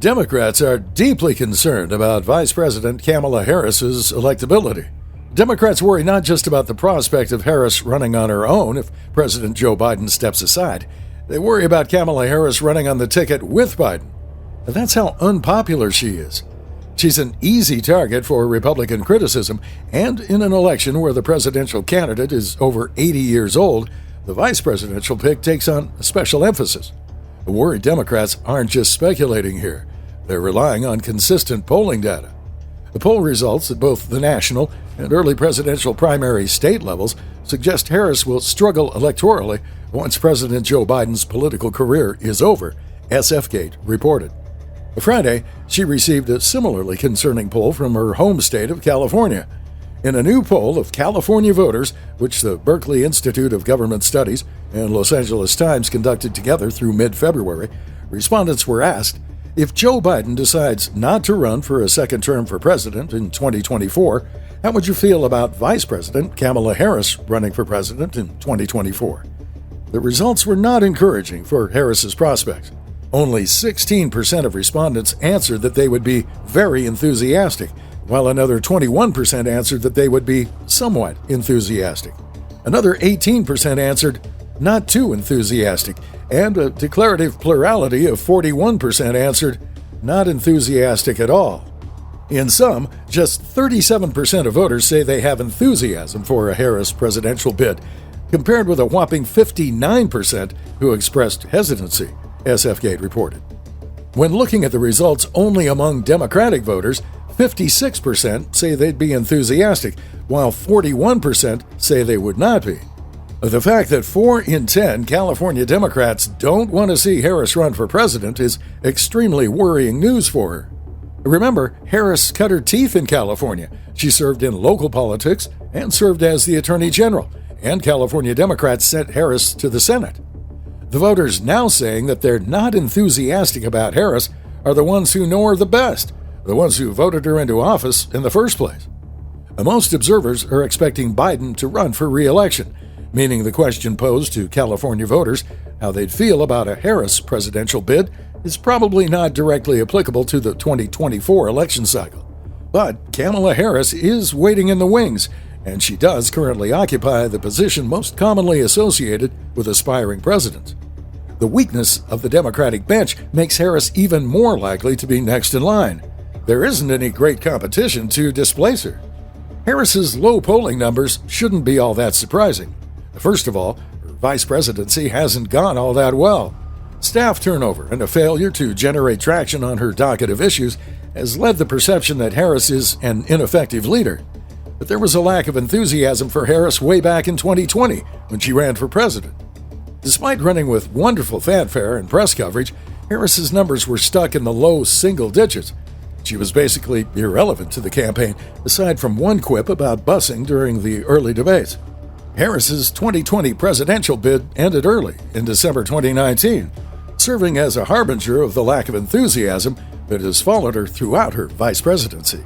Democrats are deeply concerned about Vice President Kamala Harris's electability. Democrats worry not just about the prospect of Harris running on her own if President Joe Biden steps aside. They worry about Kamala Harris running on the ticket with Biden. That's how unpopular she is. She's an easy target for Republican criticism, and in an election where the presidential candidate is over 80 years old, the vice presidential pick takes on a special emphasis. The worried Democrats aren't just speculating here. They're relying on consistent polling data. The poll results at both the national and early presidential primary state levels suggest Harris will struggle electorally once President Joe Biden's political career is over, SFGate reported. Friday, she received a similarly concerning poll from her home state of California. In a new poll of California voters, which the Berkeley Institute of Government Studies and Los Angeles Times conducted together through mid-February, respondents were asked, if Joe Biden decides not to run for a second term for president in 2024, how would you feel about Vice President Kamala Harris running for president in 2024? The results were not encouraging for Harris's prospects. Only 16% of respondents answered that they would be very enthusiastic, while another 21% answered that they would be somewhat enthusiastic. Another 18% answered not too enthusiastic, and a declarative plurality of 41% answered not enthusiastic at all. In sum, just 37% of voters say they have enthusiasm for a Harris presidential bid, compared with a whopping 59% who expressed hesitancy, SFGate reported. When looking at the results only among Democratic voters, 56% say they'd be enthusiastic, while 41% say they would not be. The fact that 4 in 10 California Democrats don't want to see Harris run for president is extremely worrying news for her. Remember, Harris cut her teeth in California. She served in local politics and served as the Attorney General, and California Democrats sent Harris to the Senate. The voters now saying that they're not enthusiastic about Harris are the ones who know her the best, the ones who voted her into office in the first place. Most observers are expecting Biden to run for re-election, meaning the question posed to California voters how they'd feel about a Harris presidential bid is probably not directly applicable to the 2024 election cycle. But Kamala Harris is waiting in the wings, and she does currently occupy the position most commonly associated with aspiring presidents. The weakness of the Democratic bench makes Harris even more likely to be next in line. There isn't any great competition to displace her. Harris's low polling numbers shouldn't be all that surprising. First of all, her vice presidency hasn't gone all that well. Staff turnover and a failure to generate traction on her docket of issues has led the perception that Harris is an ineffective leader. But there was a lack of enthusiasm for Harris way back in 2020 when she ran for president. Despite running with wonderful fanfare and press coverage, Harris's numbers were stuck in the low single digits. She was basically irrelevant to the campaign, aside from one quip about busing during the early debates. Harris's 2020 presidential bid ended early in December 2019, serving as a harbinger of the lack of enthusiasm that has followed her throughout her vice presidency.